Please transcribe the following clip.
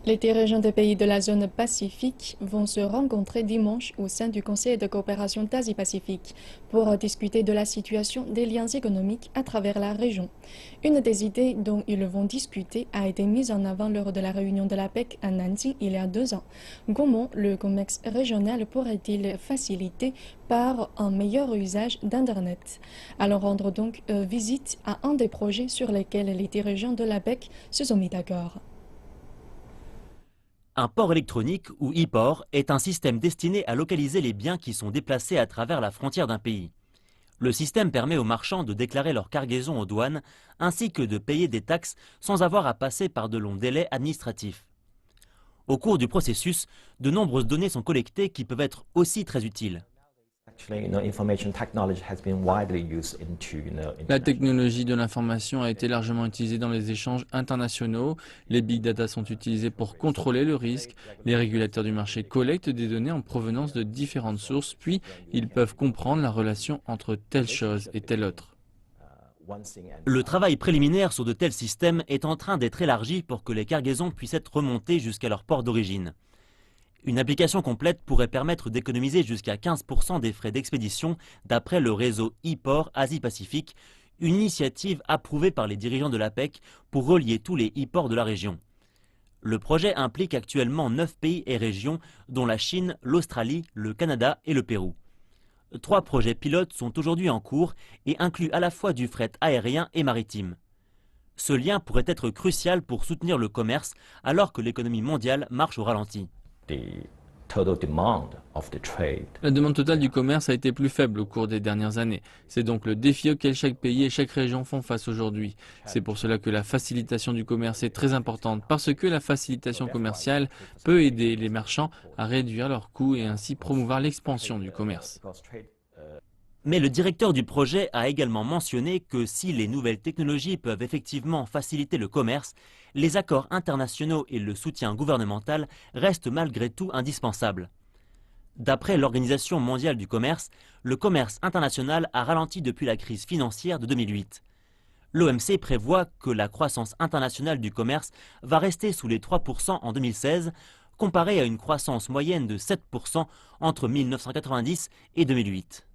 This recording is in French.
Les dirigeants des pays de la zone Pacifique vont se rencontrer dimanche au sein du Conseil de coopération d'Asie-Pacifique pour discuter de la situation des liens économiques à travers la région. Une des idées dont ils vont discuter a été mise en avant lors de la réunion de l'APEC à Nancy il y a 2 ans. Comment le commerce régional pourrait-il faciliter par un meilleur usage d'Internet? Allons rendre donc visite à un des projets sur lesquels les dirigeants de l'APEC se sont mis d'accord. Un port électronique, ou e-port, est un système destiné à localiser les biens qui sont déplacés à travers la frontière d'un pays. Le système permet aux marchands de déclarer leur cargaison aux douanes, ainsi que de payer des taxes sans avoir à passer par de longs délais administratifs. Au cours du processus, de nombreuses données sont collectées qui peuvent être aussi très utiles. La technologie de l'information a été largement utilisée dans les échanges internationaux. Les big data sont utilisés pour contrôler le risque. Les régulateurs du marché collectent des données en provenance de différentes sources, puis ils peuvent comprendre la relation entre telle chose et telle autre. Le travail préliminaire sur de tels systèmes est en train d'être élargi pour que les cargaisons puissent être remontées jusqu'à leur port d'origine. Une application complète pourrait permettre d'économiser jusqu'à 15% des frais d'expédition d'après le réseau e-port Asie-Pacifique, une initiative approuvée par les dirigeants de l'APEC pour relier tous les e-ports de la région. Le projet implique actuellement 9 pays et régions, dont la Chine, l'Australie, le Canada et le Pérou. 3 projets pilotes sont aujourd'hui en cours et incluent à la fois du fret aérien et maritime. Ce lien pourrait être crucial pour soutenir le commerce alors que l'économie mondiale marche au ralenti. La demande totale du commerce a été plus faible au cours des dernières années. C'est donc le défi auquel chaque pays et chaque région font face aujourd'hui. C'est pour cela que la facilitation du commerce est très importante, parce que la facilitation commerciale peut aider les marchands à réduire leurs coûts et ainsi promouvoir l'expansion du commerce. Mais le directeur du projet a également mentionné que si les nouvelles technologies peuvent effectivement faciliter le commerce, les accords internationaux et le soutien gouvernemental restent malgré tout indispensables. D'après l'Organisation mondiale du commerce, le commerce international a ralenti depuis la crise financière de 2008. L'OMC prévoit que la croissance internationale du commerce va rester sous les 3% en 2016, comparée à une croissance moyenne de 7% entre 1990 et 2008.